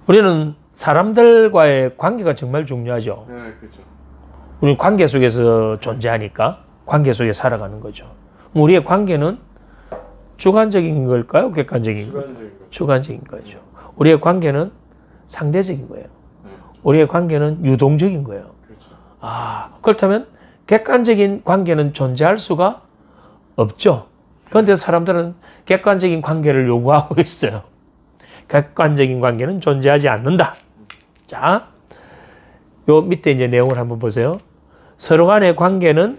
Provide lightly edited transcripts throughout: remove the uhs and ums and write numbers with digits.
우리는 사람들과의 관계가 정말 중요하죠. 네, 그렇죠. 우리는 관계 속에서 존재하니까 관계 속에 살아가는 거죠. 우리의 관계는 주관적인 걸까요? 객관적인 걸까요? 주관적인 거죠. 우리의 관계는 상대적인 거예요. 우리의 관계는 유동적인 거예요. 그렇죠. 그렇다면 객관적인 관계는 존재할 수가 없죠. 그런데 사람들은 객관적인 관계를 요구하고 있어요. 객관적인 관계는 존재하지 않는다. 자, 요 밑에 이제 내용을 한번 보세요. 서로 간의 관계는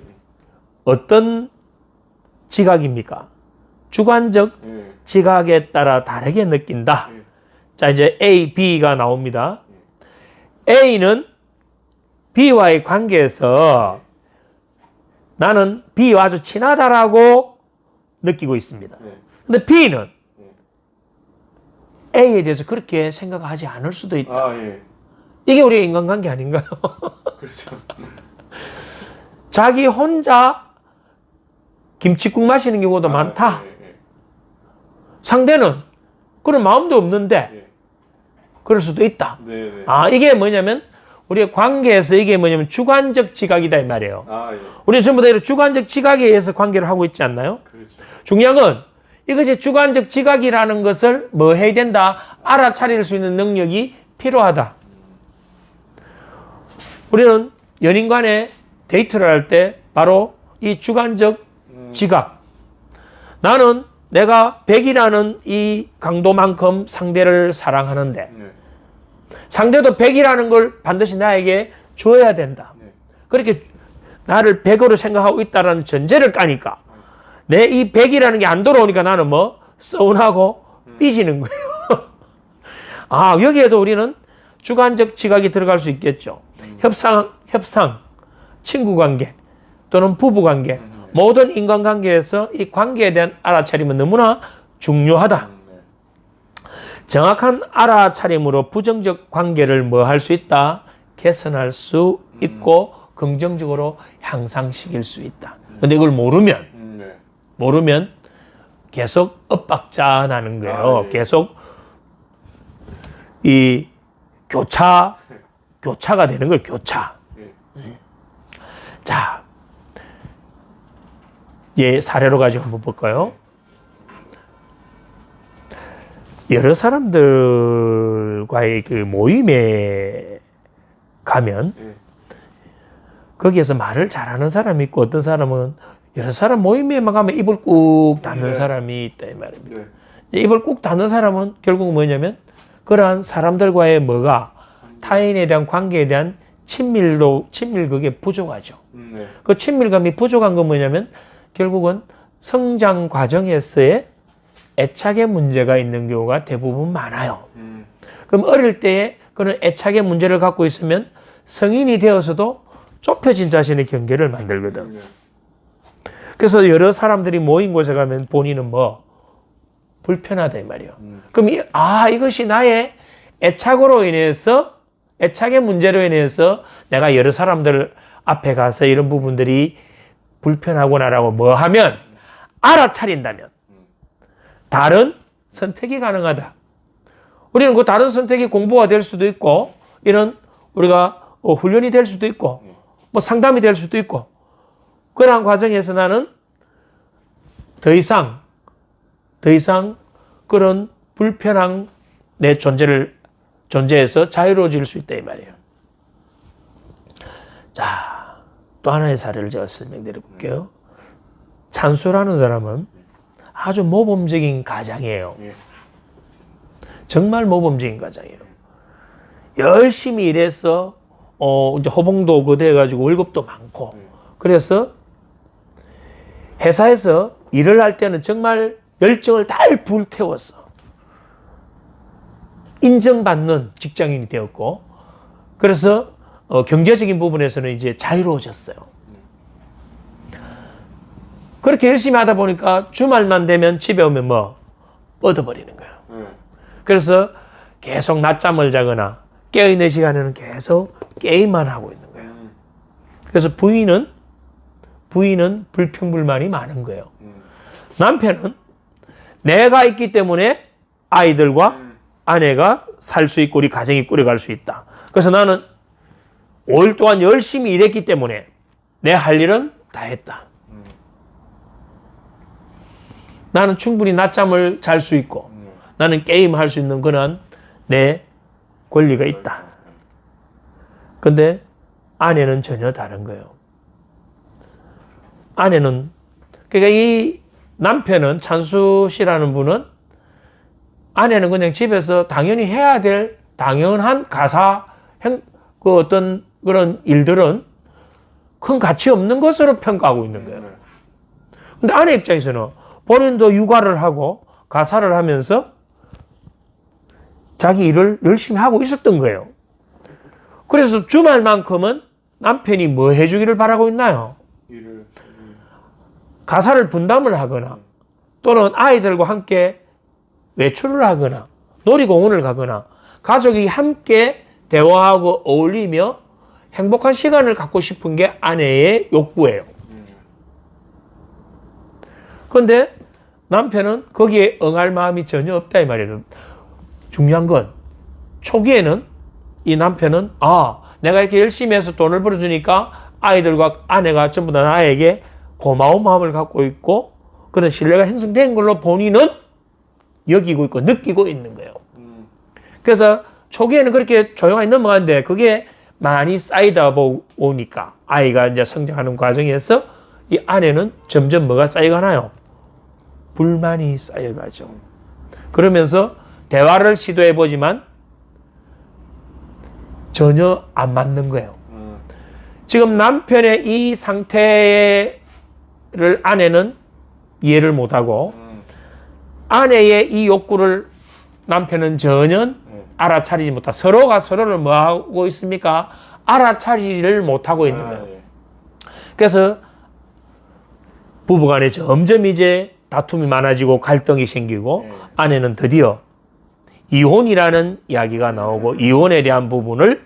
어떤 지각입니까? 주관적 지각에 따라 다르게 느낀다. 자, 이제 A, B가 나옵니다. A는 B와의 관계에서 나는 B와 아주 친하다라고 느끼고 있습니다. 근데 B는 A에 대해서 그렇게 생각하지 않을 수도 있다. 이게 우리의 인간관계 아닌가요? 그렇죠. 자기 혼자 김치국 마시는 경우도 많다. 상대는 그런 마음도 없는데 그럴 수도 있다. 이게 뭐냐면 우리의 관계에서 이게 뭐냐면 주관적 지각이다 이 말이에요. 우리는 전부 다 이런 주관적 지각에 의해서 관계를 하고 있지 않나요? 그렇죠. 중요한 건 이것이 주관적 지각이라는 것을 뭐 해야 된다? 알아차릴 수 있는 능력이 필요하다. 우리는 연인 간에 데이트를 할 때 바로 이 주관적 지각. 나는 내가 100이라는 이 강도만큼 상대를 사랑하는데 상대도 100이라는 걸 반드시 나에게 줘야 된다. 그렇게 나를 100으로 생각하고 있다는 전제를 까니까 내 이 100이라는 게 안 돌아오니까 나는 뭐 서운하고 삐지는 거예요. 여기에도 우리는 주관적 지각이 들어갈 수 있겠죠. 협상, 친구관계 또는 부부관계 모든 인간관계에서 이 관계에 대한 알아차림은 너무나 중요하다. 정확한 알아차림으로 부정적 관계를 뭐 할 수 있다? 개선할 수 있고 긍정적으로 향상시킬 수 있다. 근데 이걸 모르면 계속 엇박자 나는 거예요. 계속 이 교차가 되는 거예요. 교차. 자, 사례로 가지고 한번 볼까요? 여러 사람들과의 그 모임에 가면 거기에서 말을 잘하는 사람이 있고 어떤 사람은 여러 사람 모임에만 가면 입을 꾹 닫는 사람이 있다 이 말입니다. 입을 꾹 닫는 사람은 결국 뭐냐면 그러한 사람들과의 타인에 대한 관계에 대한 친밀 그게 부족하죠. 그 친밀감이 부족한 건 뭐냐면 결국은 성장 과정에서의 애착의 문제가 있는 경우가 대부분 많아요. 그럼 어릴 때에 그런 애착의 문제를 갖고 있으면 성인이 되어서도 좁혀진 자신의 경계를 만들거든. 그래서 여러 사람들이 모인 곳에 가면 본인은 불편하다 이 말이에요. 그럼 이것이 나의 애착으로 인해서 애착의 문제로 인해서 내가 여러 사람들 앞에 가서 이런 부분들이 불편하구나라고 하면 알아차린다면 다른 선택이 가능하다. 우리는 그 다른 선택이 공부가 될 수도 있고 이런 우리가 훈련이 될 수도 있고 상담이 될 수도 있고 그러한 과정에서 나는 더 이상 그런 불편한 내 존재에서 자유로워질 수 있다 이 말이에요. 자, 또 하나의 사례를 제가 설명드려 볼게요. 찬수라는 사람은 아주 모범적인 가장이에요. 정말 모범적인 가장이에요. 열심히 일해서 이제 호봉도 거대해가지고 월급도 많고 그래서 회사에서 일을 할 때는 정말 열정을 달 불태웠어. 인정받는 직장인이 되었고 그래서 경제적인 부분에서는 이제 자유로워졌어요. 그렇게 열심히 하다 보니까 주말만 되면 집에 오면 뻗어버리는 거예요. 그래서 계속 낮잠을 자거나 깨어있는 시간에는 계속 게임만 하고 있는 거예요. 그래서 부인은 불평불만이 많은 거예요. 남편은 내가 있기 때문에 아이들과 아내가 살 수 있고 우리 가정이 꾸려갈 수 있다. 그래서 나는 5일 동안 열심히 일했기 때문에 내 할 일은 다 했다. 나는 충분히 낮잠을 잘 수 있고 나는 게임할 수 있는 그런 내 권리가 있다. 근데 아내는 전혀 다른 거예요. 아내는, 그러니까 이 남편은, 찬수 씨라는 분은 아내는 그냥 집에서 당연히 해야 될 당연한 그 어떤 그런 일들은 큰 가치 없는 것으로 평가하고 있는 거예요. 근데 아내 입장에서는 본인도 육아를 하고 가사를 하면서 자기 일을 열심히 하고 있었던 거예요. 그래서 주말만큼은 남편이 뭐 해주기를 바라고 있나요? 가사를 분담을 하거나 또는 아이들과 함께 외출을 하거나 놀이공원을 가거나 가족이 함께 대화하고 어울리며 행복한 시간을 갖고 싶은 게 아내의 욕구예요. 그런데 남편은 거기에 응할 마음이 전혀 없다 이 말이에요. 중요한 건 초기에는 이 남편은 내가 이렇게 열심히 해서 돈을 벌어주니까 아이들과 아내가 전부 다 나에게 고마운 마음을 갖고 있고 그런 신뢰가 형성된 걸로 본인은 여기고 있고 느끼고 있는 거예요. 그래서 초기에는 그렇게 조용하게 넘어가는데 그게 많이 쌓이다 보니까 아이가 이제 성장하는 과정에서 이 아내는 점점 뭐가 쌓여가나요? 불만이 쌓여가죠. 그러면서 대화를 시도해보지만 전혀 안 맞는 거예요. 지금 남편의 이 상태를 아내는 이해를 못하고 아내의 이 욕구를 남편은 전혀 알아차리지 못하고 서로가 서로를 뭐 하고 있습니까? 알아차리지를 못하고 있는 거예요. 그래서 부부간에 점점 이제 다툼이 많아지고 갈등이 생기고 아내는 드디어 이혼이라는 이야기가 나오고 이혼에 대한 부분을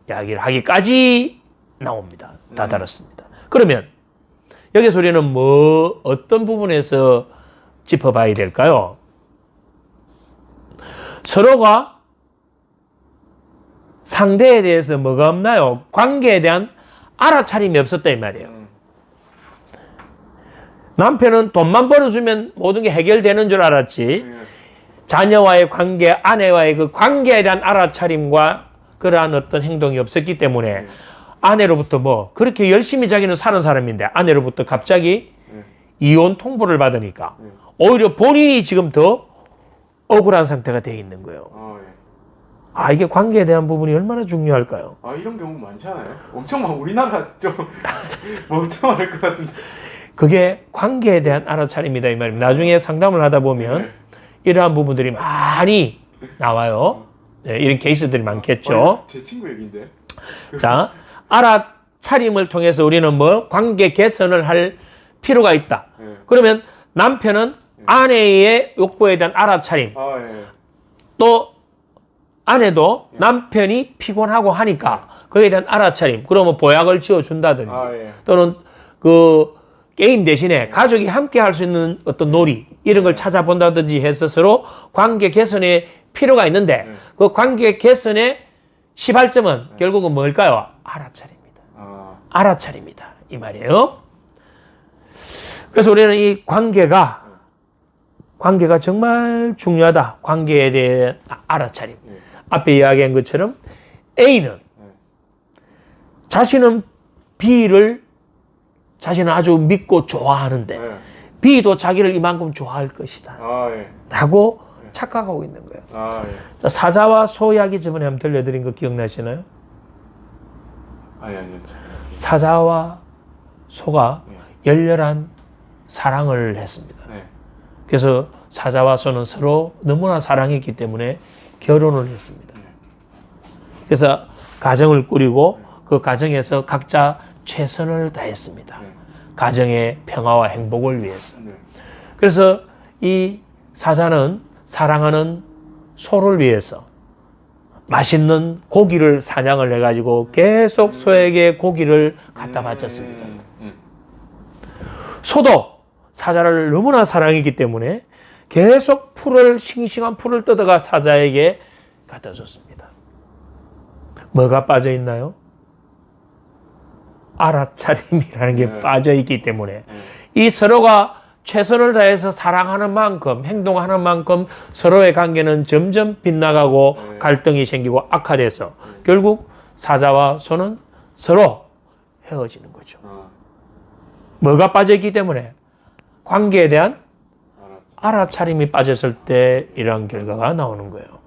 이야기를 하기까지 나옵니다. 다다랐습니다. 그러면 여기서 우리는 어떤 부분에서 짚어봐야 될까요? 서로가 상대에 대해서 뭐가 없나요? 관계에 대한 알아차림이 없었다 이 말이에요. 남편은 돈만 벌어주면 모든 게 해결되는 줄 알았지 자녀와의 관계, 아내와의 그 관계에 대한 알아차림과 그러한 어떤 행동이 없었기 때문에 아내로부터 그렇게 열심히 자기는 사는 사람인데 아내로부터 갑자기 이혼 통보를 받으니까 오히려 본인이 지금 더 억울한 상태가 되어 있는 거예요. 이게 관계에 대한 부분이 얼마나 중요할까요? 이런 경우 많지 않아요? 엄청 우리나라 좀 엄청 많을 것 같은데. 그게 관계에 대한 알아차림이다 이 말입니다. 나중에 상담을 하다 보면 이러한 부분들이 많이 나와요. 이런 케이스들이 많겠죠. 제 친구 얘기인데. 자, 알아차림을 통해서 우리는 관계 개선을 할 필요가 있다. 그러면 남편은 아내의 욕구에 대한 알아차림, 또 아내도 남편이 피곤하고 하니까 거기에 대한 알아차림, 그러면 보약을 지어준다든지 또는 그 게임 대신에 가족이 함께 할 수 있는 어떤 놀이 이런 걸 찾아본다든지 해서 서로 관계 개선에 필요가 있는데 그 관계 개선의 시발점은 결국은 뭘까요? 알아차림입니다. 알아차림이다 이 말이에요. 그래서 우리는 이 관계가 정말 중요하다. 관계에 대한 알아차림. 앞에 이야기한 것처럼 A는 자신은 B를 자신은 아주 믿고 좋아하는데 B도 자기를 이만큼 좋아할 것이다 라고 착각하고 있는 거예요. 자, 사자와 소 이야기 저번에 한번 들려드린 거 기억나시나요? 아니요. 사자와 소가 열렬한 사랑을 했습니다. 그래서 사자와 소는 서로 너무나 사랑했기 때문에 결혼을 했습니다. 그래서 가정을 꾸리고 그 가정에서 각자 최선을 다했습니다. 가정의 평화와 행복을 위해서. 그래서 이 사자는 사랑하는 소를 위해서 맛있는 고기를 사냥을 해가지고 계속 소에게 고기를 갖다 바쳤습니다. 소도 사자를 너무나 사랑했기 때문에 계속 싱싱한 풀을 뜯어가 사자에게 갖다 줬습니다. 뭐가 빠져 있나요? 알아차림이라는 게 네. 빠져 있기 때문에 네. 이 서로가 최선을 다해서 사랑하는 만큼, 행동하는 만큼 서로의 관계는 점점 빗나가고 네. 갈등이 생기고 악화돼서 결국 사자와 소는 서로 헤어지는 거죠. 뭐가 빠져 있기 때문에 관계에 대한 알았죠. 알아차림이 빠졌을 때 이러한 결과가 나오는 거예요.